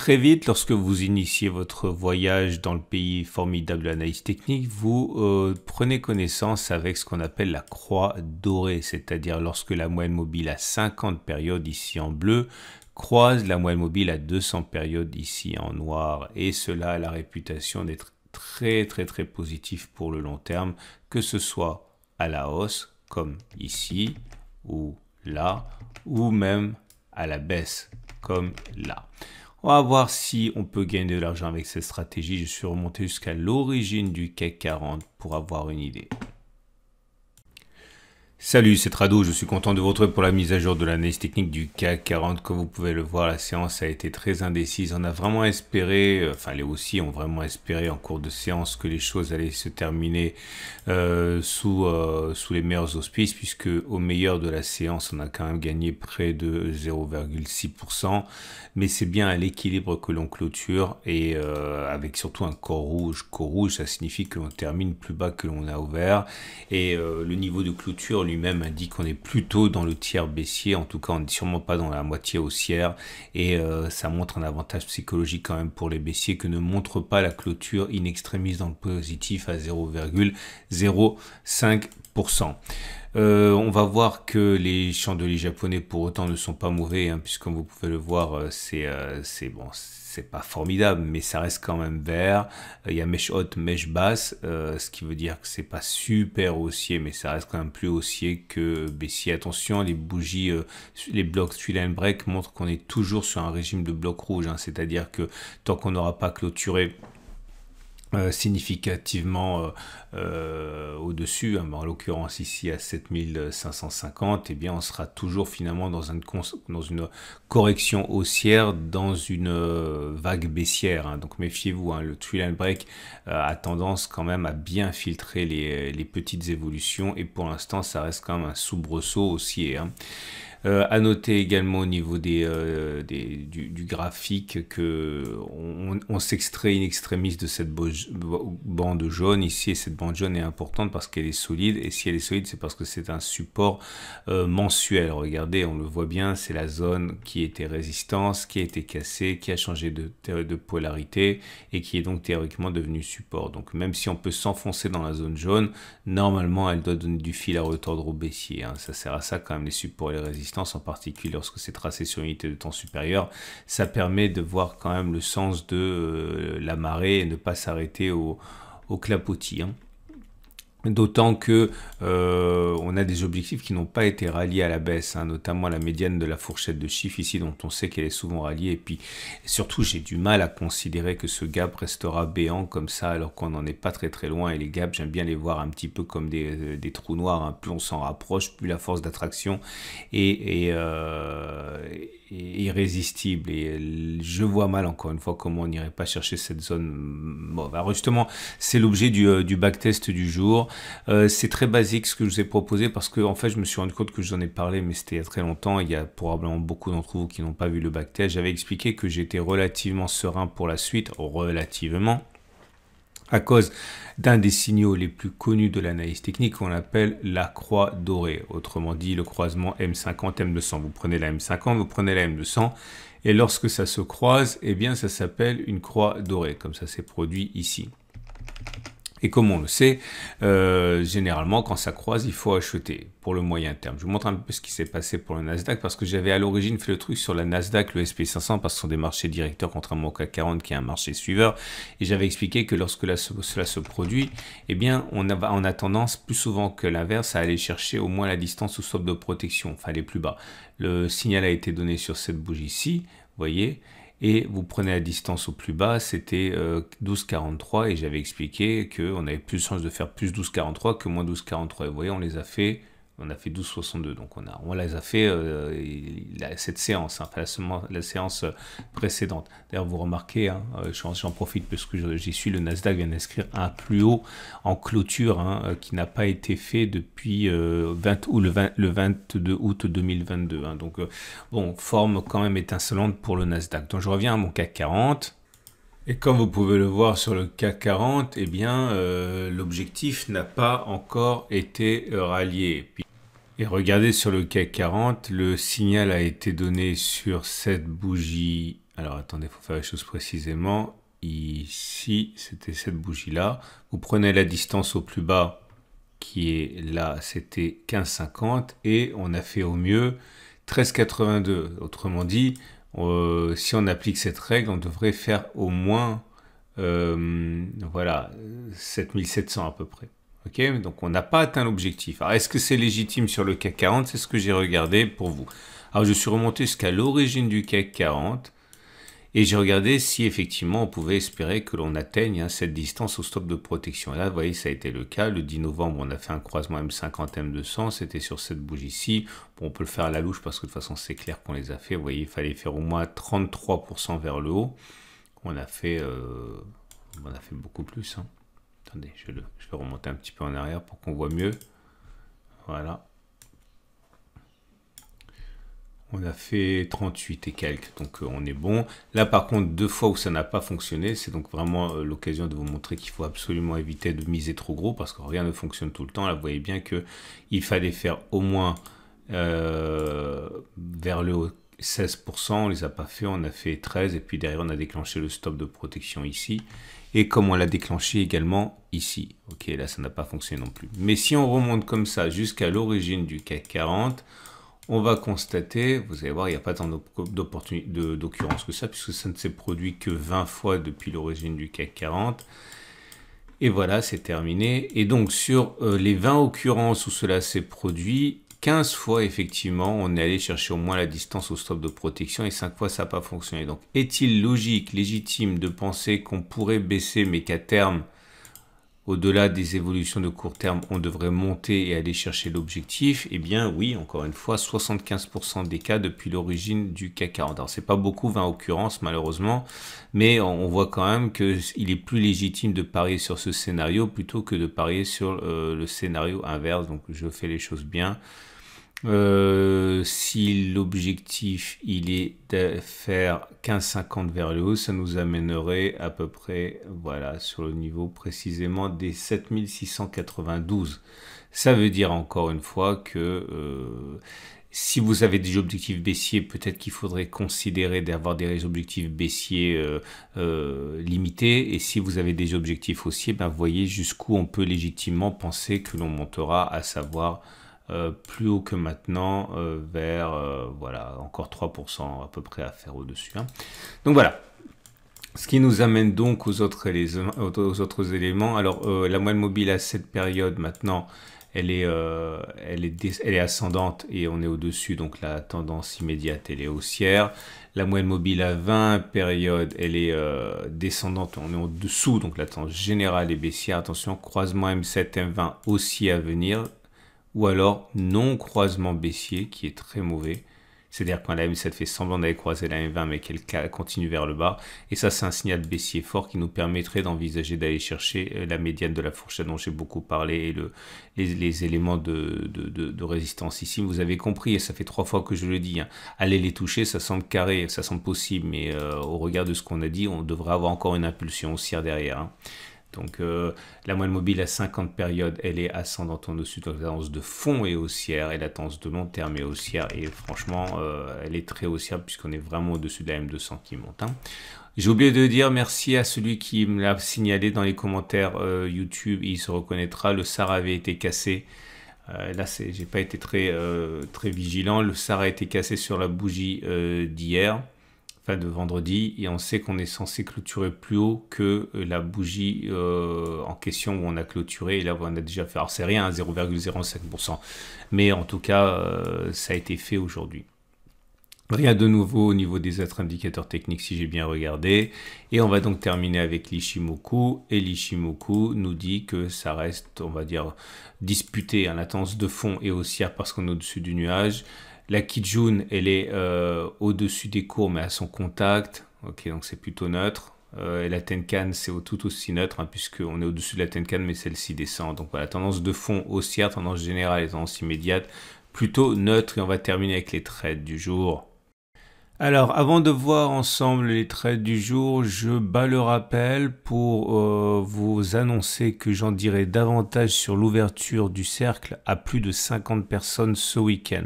Très vite, lorsque vous initiez votre voyage dans le pays formidable de l'analyse technique, vous prenez connaissance avec ce qu'on appelle la croix dorée, c'est-à-dire lorsque la moyenne mobile à 50 périodes, ici en bleu, croise la moyenne mobile à 200 périodes, ici en noir. Et cela a la réputation d'être très positif pour le long terme, que ce soit à la hausse, comme ici, ou là, ou même à la baisse, comme là. On va voir si on peut gagner de l'argent avec cette stratégie. Je suis remonté jusqu'à l'origine du CAC 40 pour avoir une idée. Salut, c'est Trado, je suis content de vous retrouver pour la mise à jour de l'analyse technique du CAC 40. Comme vous pouvez le voir, la séance a été très indécise. On a vraiment espéré, enfin les haussiers ont vraiment espéré en cours de séance que les choses allaient se terminer sous les meilleurs auspices, puisque au meilleur de la séance, on a quand même gagné près de 0,6%. Mais c'est bien à l'équilibre que l'on clôture et avec surtout un corps rouge. Corps rouge, ça signifie que l'on termine plus bas que l'on a ouvert. Et le niveau de clôture lui-même indique qu'on est plutôt dans le tiers baissier, en tout cas on n'est sûrement pas dans la moitié haussière, et ça montre un avantage psychologique quand même pour les baissiers que ne montre pas la clôture in extremis dans le positif à 0,05%. On va voir que les chandeliers japonais pour autant ne sont pas mauvais, hein, puisque comme vous pouvez le voir, c'est bon, c'est pas formidable, mais ça reste quand même vert. Il y a mèche haute, mèche basse, ce qui veut dire que c'est pas super haussier, mais ça reste quand même plus haussier que baissier. Attention, les bougies, les blocs Three Line Break montrent qu'on est toujours sur un régime de bloc rouge, hein, c'est-à-dire que tant qu'on n'aura pas clôturé significativement au-dessus, hein, en l'occurrence ici à 7550, eh bien on sera toujours finalement dans une correction haussière, dans une vague baissière, hein. Donc méfiez-vous, hein, le Three Line Break a tendance quand même à bien filtrer les petites évolutions, et pour l'instant ça reste quand même un soubresaut haussier, hein. À noter également au niveau du graphique que on s'extrait in extremis de cette bande jaune ici, et cette bande jaune est importante parce qu'elle est solide, et si elle est solide c'est parce que c'est un support mensuel. Regardez, on le voit bien, c'est la zone qui était résistance, qui a été cassée, qui a changé de polarité et qui est donc théoriquement devenue support. Donc même si on peut s'enfoncer dans la zone jaune, normalement elle doit donner du fil à retordre au baissier, hein. Ça sert à ça quand même, les supports et les résistances, en particulier lorsque c'est tracé sur une unité de temps supérieure. Ça permet de voir quand même le sens de la marée et ne pas s'arrêter au clapotis, hein. D'autant que on a des objectifs qui n'ont pas été ralliés à la baisse, hein, notamment la médiane de la fourchette de chiffres ici, dont on sait qu'elle est souvent ralliée. Et puis surtout, j'ai du mal à considérer que ce gap restera béant comme ça, alors qu'on n'en est pas très loin. Et les gaps, j'aime bien les voir un petit peu comme des trous noirs, hein. Plus on s'en rapproche, plus la force d'attraction est irrésistible. Et je vois mal, encore une fois, comment on n'irait pas chercher cette zone. Bon, bah, justement, c'est l'objet du backtest du jour. C'est très basique ce que je vous ai proposé, parce que en fait je me suis rendu compte que j'en ai parlé, mais c'était il y a très longtemps. Il y a probablement beaucoup d'entre vous qui n'ont pas vu le backtest. J'avais expliqué que j'étais relativement serein pour la suite, relativement, à cause d'un des signaux les plus connus de l'analyse technique qu'on appelle la croix dorée, autrement dit le croisement M50-M200. Vous prenez la M50, vous prenez la M200, et lorsque ça se croise, eh bien ça s'appelle une croix dorée, comme ça s'est produit ici. Et comme on le sait, généralement, quand ça croise, il faut acheter pour le moyen terme. Je vous montre un peu ce qui s'est passé pour le Nasdaq, parce que j'avais à l'origine fait le truc sur la Nasdaq, le SP500, parce que ce sont des marchés directeurs, contrairement au CAC 40 qui est un marché suiveur. Et j'avais expliqué que lorsque cela se produit, eh bien, on a tendance, plus souvent que l'inverse, à aller chercher au moins la distance au stop de protection, enfin les plus bas. Le signal a été donné sur cette bougie-ci, vous voyez, et vous prenez la distance au plus bas, c'était 12,43, et j'avais expliqué qu'on avait plus de chances de faire plus 12,43 que moins 12,43. Et vous voyez, on les a fait, on a fait 12,62, donc on les a fait cette séance, hein, enfin la séance précédente. D'ailleurs, vous remarquez, hein, j'en profite parce que j'y suis, le Nasdaq vient d'inscrire un plus haut en clôture, hein, qui n'a pas été fait depuis le 22 août 2022. Hein, donc, bon, forme quand même étincelante pour le Nasdaq. Donc, je reviens à mon CAC 40. Et comme vous pouvez le voir sur le CAC 40, eh bien, l'objectif n'a pas encore été rallié. Et regardez sur le CAC 40, le signal a été donné sur cette bougie Alors attendez, il faut faire les choses précisément. Ici, c'était cette bougie-là. Vous prenez la distance au plus bas, qui est là, c'était 15,50 et on a fait au mieux 13,82. Autrement dit, si on applique cette règle, on devrait faire au moins voilà, 7700 à peu près. Ok, donc on n'a pas atteint l'objectif. Alors est-ce que c'est légitime sur le CAC 40? C'est ce que j'ai regardé pour vous. Alors je suis remonté jusqu'à l'origine du CAC 40. Et j'ai regardé si effectivement on pouvait espérer que l'on atteigne cette distance au stop de protection. Et là, vous voyez, ça a été le cas. Le 10 novembre, on a fait un croisement M50, M200. C'était sur cette bougie-ci. Bon, on peut le faire à la louche parce que de toute façon, c'est clair qu'on les a fait. Vous voyez, il fallait faire au moins 33% vers le haut. On a fait beaucoup plus. Hein. Attendez, je vais remonter un petit peu en arrière pour qu'on voit mieux. Voilà. On a fait 38 et quelques, donc on est bon. Là, par contre, 2 fois où ça n'a pas fonctionné, c'est donc vraiment l'occasion de vous montrer qu'il faut absolument éviter de miser trop gros parce que rien ne fonctionne tout le temps. Là, vous voyez bien qu'il fallait faire au moins vers le haut 16%. On ne les a pas fait, on a fait 13 et puis derrière, on a déclenché le stop de protection ici. Et comme on l'a déclenché également ici. Ok, là, ça n'a pas fonctionné non plus. Mais si on remonte comme ça jusqu'à l'origine du CAC 40, on va constater, vous allez voir, il n'y a pas tant d'occurrences que ça, puisque ça ne s'est produit que 20 fois depuis l'origine du CAC 40. Et voilà, c'est terminé. Et donc, sur les 20 occurrences où cela s'est produit, 15 fois, effectivement, on est allé chercher au moins la distance au stop de protection et 5 fois, ça n'a pas fonctionné. Donc, est-il logique, légitime de penser qu'on pourrait baisser, mais qu'à terme, au-delà des évolutions de court terme, on devrait monter et aller chercher l'objectif? Eh bien oui, encore une fois, 75% des cas depuis l'origine du CAC 40. Alors c'est pas beaucoup, 20 occurrences malheureusement, mais on voit quand même qu'il est plus légitime de parier sur ce scénario plutôt que de parier sur le scénario inverse. Donc je fais les choses bien. Si l'objectif il est de faire 15,50 vers le haut, ça nous amènerait à peu près voilà sur le niveau précisément des 7692. Ça veut dire encore une fois que si vous avez des objectifs baissiers, peut-être qu'il faudrait considérer d'avoir des objectifs baissiers limités. Et si vous avez des objectifs haussiers, ben, vous voyez jusqu'où on peut légitimement penser que l'on montera, à savoir plus haut que maintenant, vers voilà, encore 3% à peu près à faire au-dessus. Hein. Donc voilà. Ce qui nous amène donc aux autres éléments. Alors, la moyenne mobile à cette période maintenant, elle est ascendante et on est au-dessus. Donc, la tendance immédiate, elle est haussière. La moyenne mobile à 20 périodes, elle est descendante. On est en dessous. Donc, la tendance générale est baissière. Attention, croisement M7, M20 aussi à venir. Ou alors non-croisement baissier qui est très mauvais. C'est-à-dire quand la M7 fait semblant d'aller croiser la M20 mais qu'elle continue vers le bas. Et ça, c'est un signal baissier fort qui nous permettrait d'envisager d'aller chercher la médiane de la fourchette dont j'ai beaucoup parlé et les éléments de résistance ici. Vous avez compris, et ça fait 3 fois que je le dis, hein, aller les toucher, ça semble carré, ça semble possible, mais au regard de ce qu'on a dit, on devrait avoir encore une impulsion haussière derrière. Hein. Donc la moyenne mobile à 50 périodes, elle est ascendante en dessus, donc la tendance de fond est haussière et la tendance de long terme est haussière. Et franchement, elle est très haussière puisqu'on est vraiment au-dessus de la M200 qui monte. Hein. J'ai oublié de dire merci à celui qui me l'a signalé dans les commentaires YouTube, il se reconnaîtra, le SAR avait été cassé. Là, j'ai pas été très vigilant, le SAR a été cassé sur la bougie d'hier. De vendredi, et on sait qu'on est censé clôturer plus haut que la bougie en question où on a clôturé, et là on a déjà fait, alors c'est rien, 0,05%, mais en tout cas ça a été fait aujourd'hui. Rien de nouveau au niveau des autres indicateurs techniques si j'ai bien regardé, et on va donc terminer avec l'Ichimoku, et l'Ichimoku nous dit que ça reste, on va dire, disputé, la tendance de fond et haussière parce qu'on est au-dessus du nuage. La Kijun, elle est au-dessus des cours, mais à son contact. Ok, donc c'est plutôt neutre. Et la Tenkan, c'est tout aussi neutre, hein, puisqu'on est au-dessus de la Tenkan, mais celle-ci descend. Donc voilà, tendance de fond haussière, tendance générale et tendance immédiate, plutôt neutre. Et on va terminer avec les trades du jour. Alors, avant de voir ensemble les trades du jour, je bats le rappel pour vous annoncer que j'en dirai davantage sur l'ouverture du cercle à plus de 50 personnes ce week-end.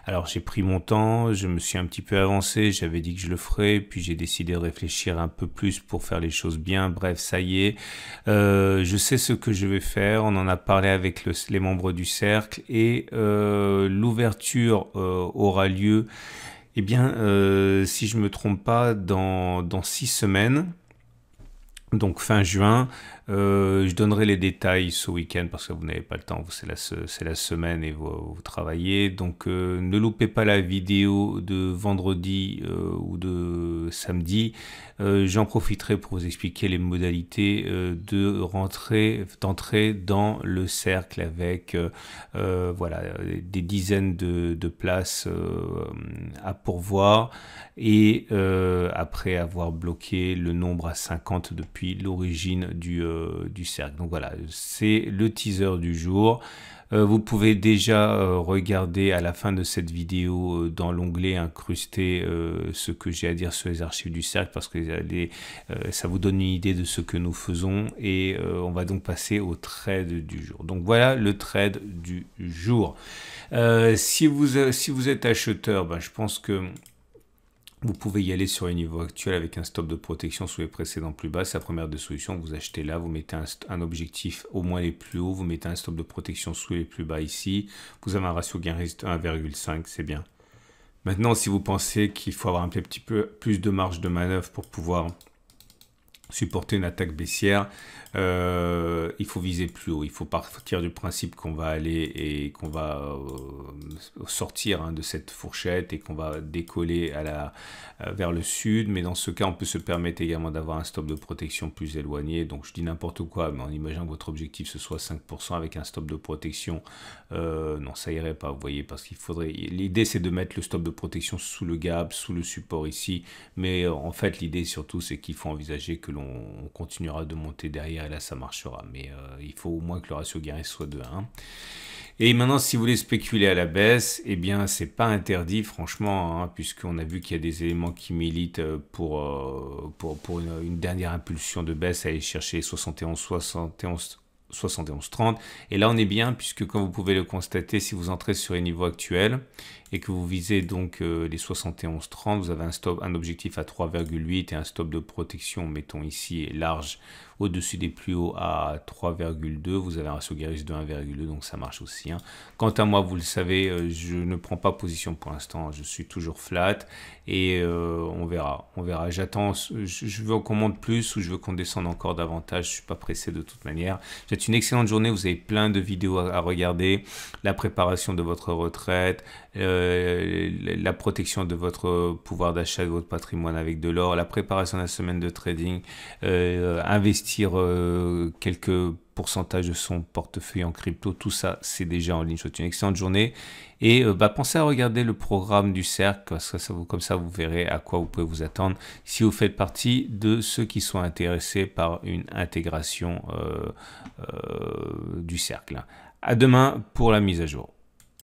Alors, j'ai pris mon temps, je me suis un petit peu avancé, j'avais dit que je le ferais, puis j'ai décidé de réfléchir un peu plus pour faire les choses bien. Bref, ça y est, je sais ce que je vais faire, on en a parlé avec les membres du cercle et l'ouverture aura lieu. Eh bien, si je me trompe pas, dans 6 semaines, donc fin juin, je donnerai les détails ce week-end parce que vous n'avez pas le temps, c'est la semaine et vous travaillez. Donc ne loupez pas la vidéo de vendredi ou de samedi. J'en profiterai pour vous expliquer les modalités d'entrer dans le cercle avec voilà, des dizaines de places à pourvoir. Et après avoir bloqué le nombre à 50 depuis l'origine du cercle. Donc voilà, c'est le teaser du jour. Vous pouvez déjà regarder à la fin de cette vidéo dans l'onglet incrusté ce que j'ai à dire sur les archives du cercle parce que ça vous donne une idée de ce que nous faisons et on va donc passer au trade du jour. Donc voilà le trade du jour. Si vous êtes acheteur, ben, je pense que vous pouvez y aller sur les niveaux actuels avec un stop de protection sous les précédents plus bas. C'est la première des solutions. Vous achetez là, vous mettez un objectif au moins les plus hauts, vous mettez un stop de protection sous les plus bas ici. Vous avez un ratio gain-risque 1,5, c'est bien. Maintenant, si vous pensez qu'il faut avoir un petit peu plus de marge de manœuvre pour pouvoir supporter une attaque baissière, il faut viser plus haut. Il faut partir du principe qu'on va aller et qu'on va sortir de cette fourchette et qu'on va décoller vers le sud. Mais dans ce cas, on peut se permettre également d'avoir un stop de protection plus éloigné. Donc je dis n'importe quoi, mais en imaginant que votre objectif ce soit 5% avec un stop de protection, non, ça irait pas, vous voyez, parce qu'il faudrait... L'idée, c'est de mettre le stop de protection sous le gap, sous le support ici. Mais en fait, l'idée surtout, c'est qu'il faut envisager que l'on continuera de monter derrière et là, ça marchera. Mais il faut au moins que le ratio gain soit de 1. Et maintenant, si vous voulez spéculer à la baisse, eh bien, c'est pas interdit, franchement, puisqu'on a vu qu'il y a des éléments qui militent pour une dernière impulsion de baisse, à aller chercher 71-30. Et là, on est bien, puisque comme vous pouvez le constater, si vous entrez sur les niveaux actuels et que vous visez donc les 71-30, vous avez un objectif à 3,8 et un stop de protection, mettons ici, large, au-dessus des plus hauts à 3,2. Vous avez un ratio gain-risque de 1,2, donc ça marche aussi. Quant à moi, vous le savez, je ne prends pas position pour l'instant. Je suis toujours flat et on verra. J'attends. Je veux qu'on monte plus ou je veux qu'on descende encore davantage. Je suis pas pressé de toute manière. C'est une excellente journée. Vous avez plein de vidéos à regarder. La préparation de votre retraite, la protection de votre pouvoir d'achat, de votre patrimoine avec de l'or, la préparation de la semaine de trading, investir quelques pourcentages de son portefeuille en crypto, tout ça c'est déjà en ligne. Je vous souhaite une excellente journée et pensez à regarder le programme du cercle parce que comme ça vous verrez à quoi vous pouvez vous attendre si vous faites partie de ceux qui sont intéressés par une intégration du cercle. À demain pour la mise à jour.